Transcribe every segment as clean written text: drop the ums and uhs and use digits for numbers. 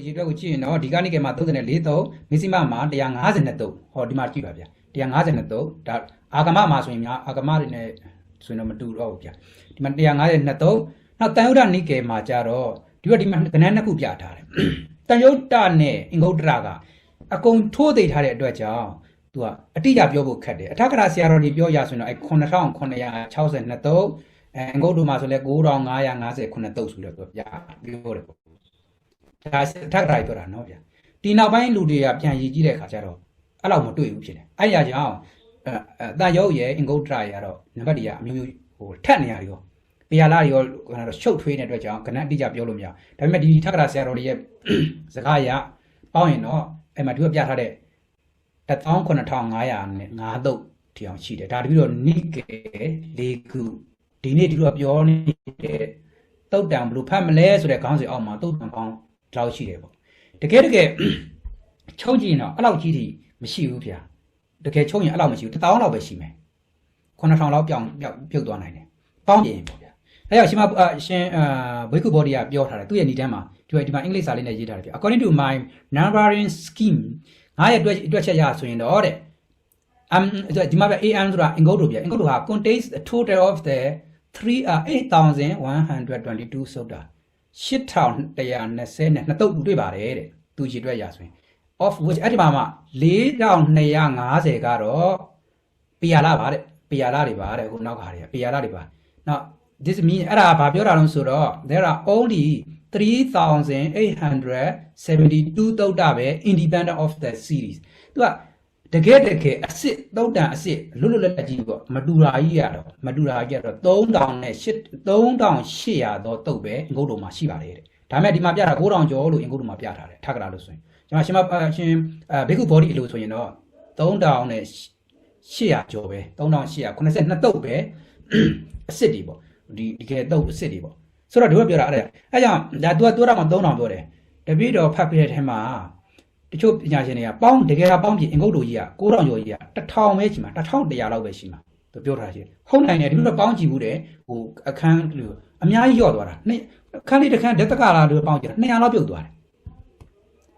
ရေအတွက်ကိုကြည့်ရင်တော့ဒီကနေ့ကမှ34တုံး maximum မှာ152တုံးဟောဒီမှာကြည့်ပါဗျာ152တုံးဒါအာဂမမှာဆိုရင်များအာဂမတွေနဲ့ဆိုရင်တော့မတူတော့ဘူးဗျာဒီမှာ152တုံးနောက်တန်ယုဒနိကေမှာကြတော့ဒီမှာကဏ္ဍနှစ်ခုပြထားတယ်တန်ယုဒနဲ့အင်္ဂုတ္တရကအကုန်ထိုးသိထားတဲ့အတွက်ကြောင့်သူကအတိအကျပြောဖို့ခက်တယ်အထက်ကရာဆရာတော်တွေပြောရဆိုရင်တော့9962တုံးအင်္ဂုတ္တမှာဆိုလဲ9559တုံးဆိုတော့သူပြပြောတယ်ပေါ့ဒါထက်ကရာပြောတာနော်ဗျာဒီနောက်ပိုင်းလူတွေကပြန်ရည်ကြည့်တဲ့အခါကျတော့အဲ့လောက်မတွေ့ဘူးဖြစ်တယ်အဲ့ရကြောင့်တန်ယုတ်ရဲ့အင်္ဂုတ္တရရဲ့တော့နံပါတ်တွေကအမျိုးမျိုးဟိုထက်နေရတယ်ရောပြရလာရောတော့ရှုပ်ထွေးနေတဲ့အတွက်ကြောင့်ကဏ္ဍအတိအကျပြောလို့မရဘူးဒါပေမဲ့ဒီထက်ကရာဆရာတော်တွေရဲ့စကားရပေါင်းရင်တော့အဲ့မှာသူကပြထားတဲ့19500နဲ့5တုပ်ထီအောင်ရှိတယ်ဒါတပြီးတော့နိကေ၄ခုဒီနေ့ဒီလိုပြောနေတဲ့တုတ်တံဘလို့ဖတ်မလဲဆိုတဲ့ခေါင်းစဉ်အောက်မှာတုတ်တံပေါင်းဒီလောက်ရှိတယ်ပေါ့တကယ်ချုပ်ကြည့်ရင်တော့အဲ့လောက်ကြီးထိမရှိဘူးဗျာတကယ်ချုပ်ရင်အဲ့လောက်မရှိဘူး1000လောက်ပဲရှိမယ်9000လောက်ပြုတ်သွားနိုင်တယ်ပေါင်းရင်ပေါ့ဗျာအဲ့တော့ရှင်မရှင်ဘိက္ခုဘောဓိကပြောထားတယ်သူ့ရဲ့ဏ္ဍန်မှာဒီမှာအင်္ဂလိပ်စာလေးနဲ့ရေးထားတယ်ဗျာ according to my numbering scheme ငါရဲ့တွက်ချက်ရဆိုရင်တော့တဲ့ဒီမှာပဲ am ဆိုတာအင်္ဂုတ္တဗျာအင်္ဂုတ္တဟာ contains a total of the 8122 ဆိုတာ8120နဲ့နှစ်တုပ်တွေ့ပါတယ်တဲ့သူရေတွက်ရဆိုရင် of which အဲ့ဒီမှာမှ4250ကတော့ပီယာလာပါတဲ့ပီယာလာတွေပါတဲ့ဟိုနောက်ကဟာတွေပီယာလာတွေပါ now this means အဲ့ဒါဘာပြောတာလဲဆိုတော့ there are only 3872 တုတ်တာပဲ independent of the series သူကတကယ်အစ်စ်တုတ်တန်အစ်စ်လွတ်လက်ကြီးပေါ့မတူတာကြီးရတော့3800တော့တုတ်ပဲအင်္ဂုတ္တမှာရှိပါတယ်တဲ့ဒါပေမဲ့ဒီမှာပြတာ9000ကျော်လို့အင်္ဂုတ္တမှာပြထားတယ်ထက်ကလာလို့ဆိုရင်ကျွန်တော်ရှင်ဘိက္ခုဘောဓိအလိုဆိုရင်တော့3800ကျော်ပဲ3882တုတ်ပဲအစ်စ်တွေပေါ့ဒီကဲတုတ်အစ်စ်တွေပေါ့ဆိုတော့ဒီဘက်ပြောတာအဲ့ကြောင့်ဒါ तू ကတော့မှ3000ပြောတယ်တပည့်တော်ဖတ်ပြတဲ့ထဲမှာတချို့ပညာရှင်တွေကပေါင်းတကယ်ပေါင်းပြီးအင်္ဂုတ္တကြီးက9000ကျော်ကြီးက1000ပဲရှိမှာ1100လောက်ပဲရှိမှာသူပြောထားရှင်ဟုတ်နိုင်တယ်ဒီလိုပေါင်းကြည့်ဘူးတဲ့ဟိုအခန်းလို့အများကြီးလျော့သွားတာအခန်းလေးတစ်ခန်းဒက်ကလာလို့ပေါင်းကြည့်တာ200လောက်ပြုတ်သွားတယ်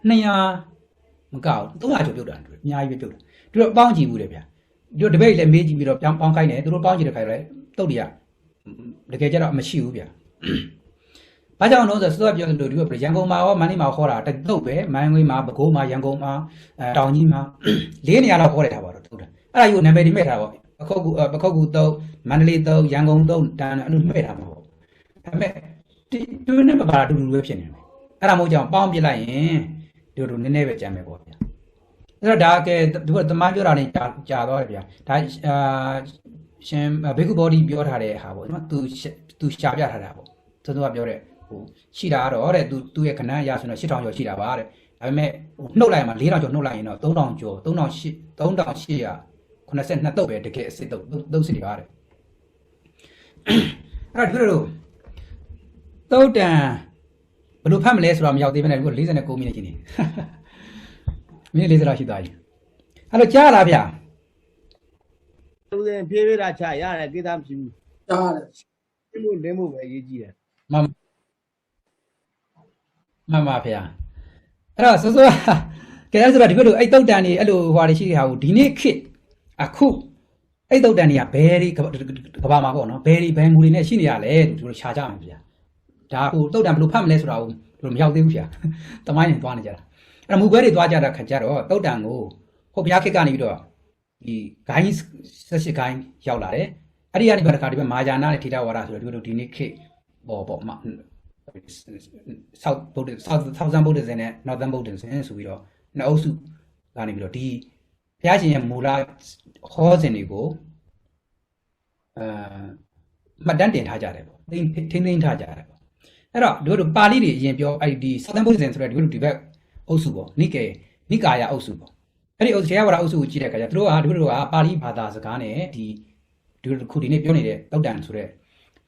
200မကောက်300ကျော်ပြုတ်တာအများကြီးပဲပြုတ်တာဒီလိုပေါင်းကြည့်ဘူးတယ်ဗျာဒီလိုတပည့်လည်းမေးကြည့်ပြီးတော့ပေါင်းခိုင်းတယ်သူတို့ပေါင်းကြည့်တဲ့ခိုင်လဲတုတ်တွေကတကယ်ကြတော့မရှိဘူးဗျာဘာကြောင့်လဲဆိုတော့ပြောလို့ဒီကရန်ကုန်မှာရောမန္တလေးမှာဟောတာတုတ်ပဲမန္တလေးမှာပဲခူးမှာရန်ကုန်မှာတောင်ကြီးမှာ၄နေရာလောက်ဟောလိုက်တာပါတော့တုတ်တယ်အဲ့ဒါယူနာမည်ဒီမဲ့ထားပါပခုတ်ကူတုတ်မန္တလေးတုတ်ရန်ကုန်တုတ်တန်အဲ့လိုမဲ့ထားမှာပေါ့ဒါပေမဲ့ဒီနဲ့ပါအတူတူပဲဖြစ်နေတယ်အဲ့ဒါမို့ကြောင့်ပေါင်းပြလိုက်ရင်ဒီလိုနည်းနည်းပဲကြမ်းမယ်ပေါ့ဗျာအဲ့တော့ဒါကဲသူကသမားပြောတာနဲ့ကြာသွားတယ်ဗျာဒါရှင်ဘိက္ခုဘောဓိပြောထားတဲ့ဟာပေါ့နော်သူရှာပြထားတာပေါ့သူကပြောတဲ့ဟိုရှိတာတော့တဲ့သူရဲ့ခဏရဆိုတော့8000ကျော်ရှိတာပါတဲ့ဒါပေမဲ့ဟိုနှုတ်လိုက်မှာ4000ကျော်နှုတ်လိုက်ရင်တော့3000ကျော်3882တုတ်ပဲတကယ်အစစ်တုတ်စစ်တွေပါတဲ့အဲ့ဒါတို့တုတ်တန်ဘယ်လိုဖတ်မလဲဆိုတော့မရောက်သေးဘဲနဲ့ဒီ49မိနစ်ချင်းနေမိနစ်40လောက်ရှိသွားပြီအဲ့လိုကြားလားဗျာဦးစင်ဖြည်းဖြည်းတာချရတယ်ကိစ္စမရှိဘူးကြားတယ်လင်းဖို့ပဲအရေးကြီးတယ်မှန်ပါဗျာအဲ့တော့ဆိုကဲဆိုတော့ဒီဘက်လိုအဲ့တုတ်တန်တွေအဲ့လိုဟွာတွေရှိတဲ့ဟာကိုဒီနေ့ခေတ်အခုအဲ့တုတ်တန်တွေကဘယ်ဒီကဘာမှာပေါ့နော်ဘယ်ဒီဘယ်ငူတွေနဲ့ရှိနေရလဲသူတို့ရှာကြမှာဗျာဒါဟိုတုတ်တန်ဘယ်လိုဖတ်မလဲဆိုတာကိုတို့မရောက်သေးဘူးဗျာတမိုင်းရင်သွားနေကြတာအဲ့မူပွဲတွေသွားကြတာခါကြတော့တုတ်တန်ကိုဟိုဘုရားခေတ်ကနေပြီးတော့ဒီဂိုင်း18ဂိုင်းရောက်လာတယ်အဲ့ဒီကနေဘယ်တစ်ခါဒီဘက်မာယာနာနဲ့ထေရဝါဒဆိုတော့ဒီနေ့ခေတ်ပေါ့မှာ Southern Buddhism နဲ့ Northern Buddhism ဆိုပြီးတော့နှစ်အုပ်စုကနေပြီးတော့ဒီဘုရားရှင်ရဲ့မူလဟောစဉ်တွေကိုမှတ်တမ်းတင်ထားကြတယ်ပေါ့ထိန်းသိမ်းထားကြတယ်ပေါ့အဲ့တော့တို့ပါဠိတွေအရင်ပြောအဲ့ဒီ Southern Buddhism ဆိုတဲ့ဒီဘက်အုပ်စုပေါ့နိကာယအုပ်စုပေါ့အဲ့ဒီအုပ်စုထေရဝါဒအုပ်စုကိုကြည့်တဲ့အခါကျတို့ကပါဠိဘာသာစကားနဲ့ဒီခုဒီနေ့ပြောနေတဲ့တောက်တန်ဆိုတဲ့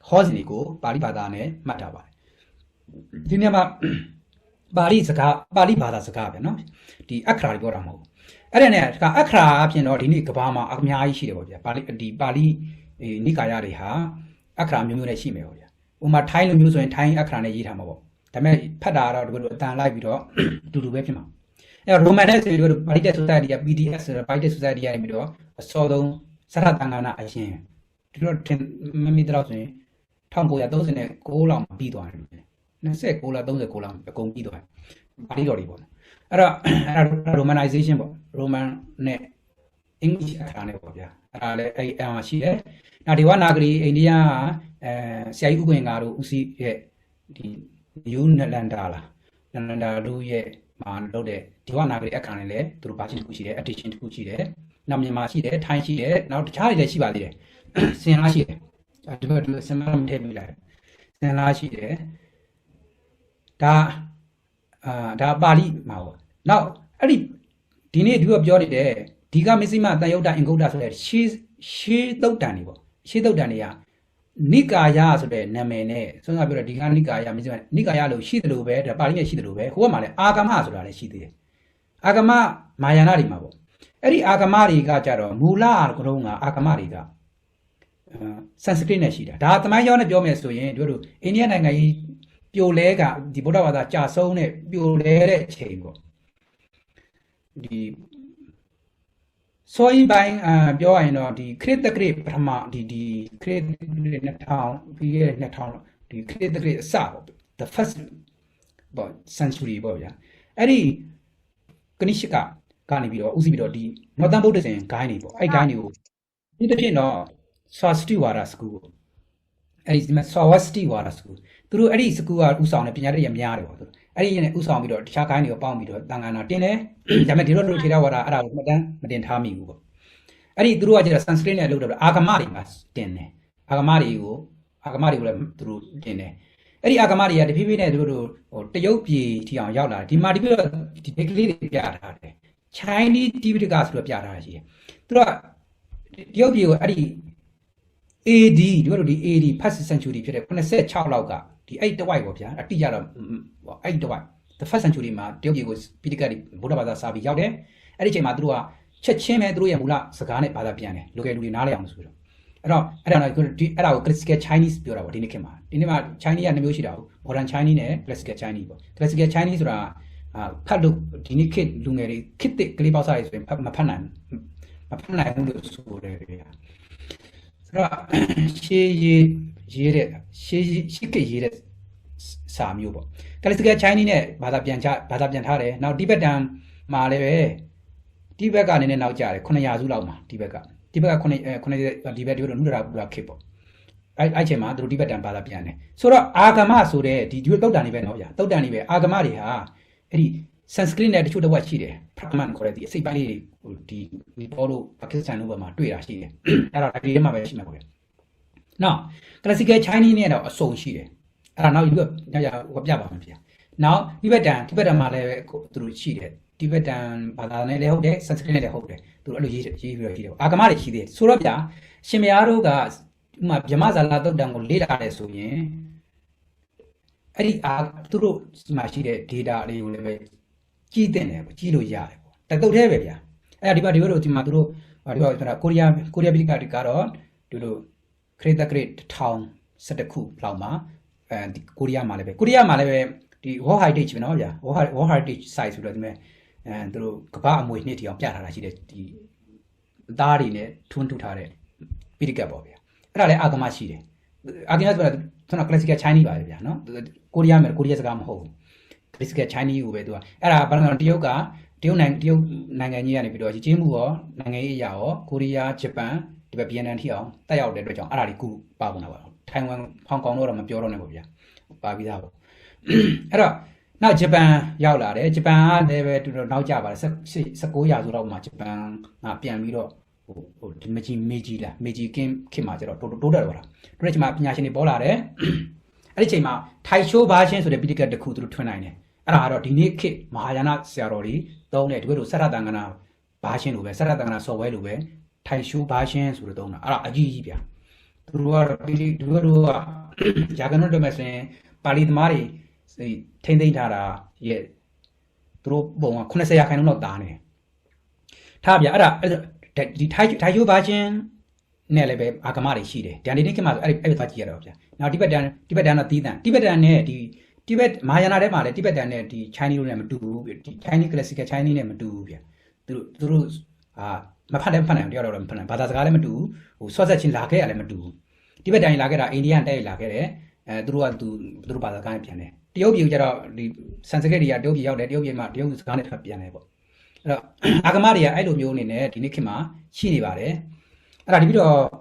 ဟောစဉ်တွေကိုပါဠိဘာသာနဲ့မှတ်ထားပါတယ်ဒီနေ့မှာပါဠိဘာသာစကားပဲเนาะဒီအခရာတွေပြောတာမဟုတ်ဘူးအဲ့ဒါနဲ့အခရာအပြင်တော့ဒီနေ့ကဘာမှာအများကြီးရှိတယ်ပေါ့ဗျာပါဠိနိကာယတွေဟာအခရာမျိုးနဲ့ရှိမယ်ပေါ့ဗျာဥပမာထိုင်းလိုမျိုးဆိုရင်ထိုင်းအခရာနဲ့ရေးထားမှာပေါ့ ဒါပေမဲ့ဖတ်တာတော့ဒီလိုအတန်လိုက်ပြီးတော့အတူတူပဲဖြစ်မှာအဲ့တော့ Roman နဲ့ဆိုပြီးတော့ Buddhist Society က PDS ဆိုတော့ Buddhist Society ကနေပြီးတော့အစောဆုံးစရတန်ခါနာအရင်ဒီလိုထင်မမိတော့ဆိုရင်1939လောက်မှာပြီးသွားတယ်29လား39လောက်အကုန်ပြီးသွားတယ်ပါဠိတော်တွေပေါ့အဲ့တော့Romanization ပေါ့ Roman နဲ့ English အခါနဲ့ပေါ့ဗျာအဲ့ဒါလည်းအဲ့အမှရှိတယ်နောက်ဒီဝနာဂရီအိန္ဒိယဆရာကြီးဥက္ကင်္ဂါတို့ဦးစီးရဲ့ဒီ New Nalanda လား Nalanda တို့ရဲ့မှာလုပ်တဲ့ဒီဝနာဂရီအခါနဲ့လည်းသူတို့ဘာချင်းတစ်ခုရှိတယ် addition တစ်ခုရှိတယ်နောက်မြန်မာရှိတယ်ထိုင်းရှိတယ်နောက်တခြားတွေလည်းရှိပါသေးတယ်စင်လားရှိတယ်ဒီဘက်ဒီစင်လားမထည့်ပြလိုက်စင်လားရှိတယ်ဒါပါဠိမှာပေါ့နောက်အဲ့ဒီနေ့သူကပြောနေတယ်ဒီကမစ္စည်းမတန်ယုတ်တာအင်္ဂုတ္တဆိုတဲ့ရှေးသုတ်တန်တွေပေါ့ရှေးသုတ်တန်တွေကနိကာယဆိုတဲ့နာမည်နဲ့ဆွမ်းစားပြောတော့ဒီကနိကာယမစ္စည်းမနိကာယလို့ရှိတယ်လို့ပဲဒါပါဠိနဲ့ရှိတယ်လို့ပဲဟိုဘက်မှာလည်းအာဂမဆိုတာလည်းရှိသေးတယ်အာဂမမာယာနာတွေမှာပေါ့အဲ့ဒီအာဂမတွေကကြတော့မူလကတော့ကအာဂမတွေကsanskrit နဲ့ရှိတာဒါသမိုင်းကြောင်းနဲ့ပြောမယ်ဆိုရင်တို့အိန္ဒိယနိုင်ငံကြီးပြိုလဲကဒီဗုဒ္ဓဘာသာကြာဆုံးတဲ့ပြိုလဲတဲ့အချိန်ပေါ့ဒီဆိုရင်ပိုင်းပြောရရင်တော့ဒီခရစ်တက္ကရာပထမဒီခရစ်2000ပြီးခဲ့တဲ့2000ဒီခရစ်တက္ကရာအစပေါ့ the first ပေါ့ century ပေါ့ဗျာအဲ့ဒီကနိရှကကနေပြီးတော့ဦးစီးပြီးတော့ဒီ Northern Buddhism ဂိုင်းတွေပေါ့အဲ့ဂိုင်းတွေကိုဒီတစ်ဖြစ်တော့ Swasti Wara School အဲ့ဒီမှာ Swasti Wara School သူတို့အဲ့ဒီ school ကဥဆောင်တဲ့ပညာတတ်ရများတယ်ပေါ့သူအဲ့ဒီနဲ့ဥဆောင်ပြီးတော့တခြားဂိုင်းတွေကိုပေါင်းပြီးတော့တန်ခါနာတင်တယ်ဒါပေမဲ့ဒီလိုထေရဝါဒအဲ့ဒါကိုမှတ်တမ်းမတင်ထားမိဘူးပေါ့အဲ့ဒီသူတို့ကကျတော့ Sanskrit နဲ့လုပ်တယ်အာဂမတွေမှာတင်တယ်အာဂမတွေကိုလည်းသူတို့တင်တယ်အဲ့ဒီအာဂမတွေကတဖြည်းဖြည်းနဲ့သူတို့ဟိုတရုတ်ပြည်ထီအောင်ရောက်လာတယ်ဒီမှာဒီပြတော့ဒီကလေးတွေပြထားတယ် Chinese Tipitaka ဆိုတော့ပြထားတာရှိတယ်သူတို့ကတရုတ်ပြည်ကိုအဲ့ဒီ AD တို့ဒီ AD first century ဖြစ်တဲ့86လောက်ကဒီအဲ့တဝိုက်ပေါ့ဗျာအတိအကျတော့အဲ့တဝိုက် the first century မှာတရုတ်ပြည်ကိုပိဋကတ်ဗုဒ္ဓဘာသာစာပြီးရောက်တယ်အဲ့ဒီအချိန်မှာသူတို့ကချက်ချင်းပဲသူတို့ရဲ့မူလစကားနဲ့ဘာသာပြန်တယ် local လူတွေနားလည်အောင်ဆိုတော့အဲ့ဒါကို classical Chinese ပြောတာပေါ့ဒီနေ့ခေတ်မှာဒီနေ့မှာ Chinese က2မျိုးရှိတာဟုတ် modern Chinese နဲ့ classical Chinese ပေါ့ classical Chinese ဆိုတာဖတ်လို့ဒီနေ့ခေတ်လူငယ်တွေခေတ်သစ်ကလေးပေါက်စားရဆိုရင်မဖတ်နိုင်ဘူးလို့ဆိုတယ်ဗျာဆိုတော့ရှေးရေးတဲ့ရှေးကရေးတဲ့စာမျိုးပေါ့ classical Chinese နဲ့ဘာသာပြန်ထားတယ်နောက်တိဘက်တန်မှာလည်းပဲတိဘက်ကအနေနဲ့နောက်ကျတယ်900စုလောက်မှာတိဘက်က9ဒီဘက်တို့နုဒရာပူရာခေတ်ပေါ့အဲ့ချိန်မှာသူတို့တိဘက်တန်ဘာသာပြန်တယ်ဆိုတော့အာဂမဆိုတဲ့ဒီတုတ်တန်တွေပဲနော်ဗျာတုတ်တန်တွေပဲအာဂမတွေဟာအဲ့ဒီ Sanskrit နဲ့တချို့တစ်ဝက်ရှိတယ် Brahman ခေါ်တဲ့ဒီအစိပ်ပိုင်းလေးတွေဒီနီပေါတို့ပါကစ္စတန်တို့ဘက်မှာတွေ့တာရှိတယ်အဲ့တော့ဒီထဲမှာပဲရှိမှာပေါ့ဗျာနောက် classical Chinese နဲ့တော့အစုံရှိတယ်အဲ့ဒါနောက်ဒီဘက်ပြပါမယ်ဗျာနောက်တိဘက်တန်မှာလည်းသူတို့ရှိတယ်တိဘက်တန်ဘာသာနဲ့လည်းဟုတ်တယ် Sanskrit နဲ့လည်းဟုတ်တယ်သူတို့အဲ့လိုရေးပြီးတော့ရှိတယ်အာဂမတွေရှိသေးတယ်ဆိုတော့ဗျာရှင်မယားတို့ကဥမာဗြဟ္မဇာလတုတ်တန်ကိုလေ့လာတယ်ဆိုရင်အဲ့ဒီသူတို့ဒီမှာရှိတဲ့ data တွေကိုလည်းပဲကြည့်တင်တယ်ပေါ့ကြည့်လို့ရတယ်ပေါ့တတုတ်သေးပဲဗျာအဲ့ဒါဒီဘက်တို့ဒီမှာသူတို့ဒီဘက်ဆိုတာကိုရီးယားပိဋကတ်ကတော့သူတို့ခရစ်တက္ကရာ1011ခုလောက်မှာဒီကိုရီးယားမှာလည်းပဲဒီ World Heritage ပဲနော်ဗျာ World Heritage site ဆိုတော့ဒီမဲ့သူတို့ကမ္ဘာအမွေနှစ်တီအောင်ပြထားတာရှိတယ်ဒီအသားတွေနဲ့ထွန်းထူထားတဲ့ပိဋကတ်ပေါ့ဗျာအဲ့ဒါလည်းအာဂမရှိတယ်အာဂမဆိုတာကျွန်တော် classical Chinese ပါပဲဗျာနော်ကိုရီးယားစကားမဟုတ်ဘူး classical Chinese ကိုပဲသူကအဲ့ဒါဘာလို့လဲတရုတ်နိုင်ငံကြီးကနေပြီးတော့ကြီးမှုရောနိုင်ငံရေးအရာရောကိုရီးယားဂျပန်ဒီဘက်ဗီယက်နမ်ထိအောင်တက်ရောက်တဲ့အတွက်ကြောင့်အဲ့ဒါတွေကုပါကုန်တာပါထိုင်ဝမ်ဟောင်ကောင်တော့မပြောတော့နဲ့ပေါ့ဗျာပါပြီးသားပေါ့အဲ့တော့နောက်ဂျပန်ရောက်လာတယ်ဂျပန်ကလည်းပဲတူတော့နောက်ကျပါတယ်19ရာစုလောက်မှာဂျပန်ကပြန်ပြီးတော့ဟိုဒီမေဂျီကင်းခေတ်မှာကျတော့တိုးတက်သွားတာတို့တဲ့ချိန်မှာပညာရှင်တွေပေါ်လာတယ်အဲ့ဒီချိန်မှာထိုင်ရှိုးဘာရှင်းဆိုတဲ့ပိဋကတ်တစ်ခုသူတို့ထွန်းနိုင်တယ်အဲ့ဒါကတော့ဒီနေ့ခေတ်မဟာယာနဆရာတော်တွေသုံးတဲ့ဒီဘက်တို့စရတန်ကနာဘာရှင်းလိုပဲစရတန်ကနာဆော်ဝဲလိုပဲထိုင်ရှိုးဘာရှင်းဆိုတော့သုံးတာအဲ့ဒါအကြီးကြီးဗျာသူတို့ကဂျာကန်တို့မဲ့ဆိုရင်ပါဠိသမားတွေထိမ့်သိမ့်ထားတာရဲ့သူတို့ပုံက90ရာခိုင်နှုန်းလောက်တာနေထားဗျာအဲ့ဒါဒီထိုင်ရှိုးဘာရှင်းနဲ့လည်းပဲအာဂမတွေရှိတယ်ဒန်ဒီနေ့ခေတ်မှာဆိုအဲ့သွားကြည့်ရတော့ဗျာနောက်တိဘက်တန်တော့တီးတန်တိဘက်တန်နဲ့ဒီ တိဘက်မာယာနာထဲမှာလည်းတိဘက်တန်နဲ့ဒီ Chinese နဲ့မတူဘူးဒီ Chinese classical Chinese နဲ့မတူဘူးဗျသူတို့မဖတ်တယ်ဖတ်နိုင်တယောက်တော့မဖတ်နိုင်ဘာသာစကားလည်းမတူဘူးဟိုဆွတ်ဆက်ချင်းလာခဲ့ရလည်းမတူဘူးတိဘက်တန်လာခဲ့တာအိန္ဒိယန်တက်လာခဲ့တယ်သူတို့ဘာသာစကားနဲ့ပြန်တယ်တရုတ်ပြည်ကျတော့ဒီ Sanskrit တွေကတရုတ်ပြည်ရောက်တယ်တရုတ်ပြည်မှာတရုတ်စကားနဲ့ပြန်တယ်ပေါ့အဲ့တော့အာဂမတွေကအဲ့လိုမျိုးအနေနဲ့ဒီနေ့ခေတ်မှာရှိနေပါတယ်အဲ့ဒါဒီပြီးတော့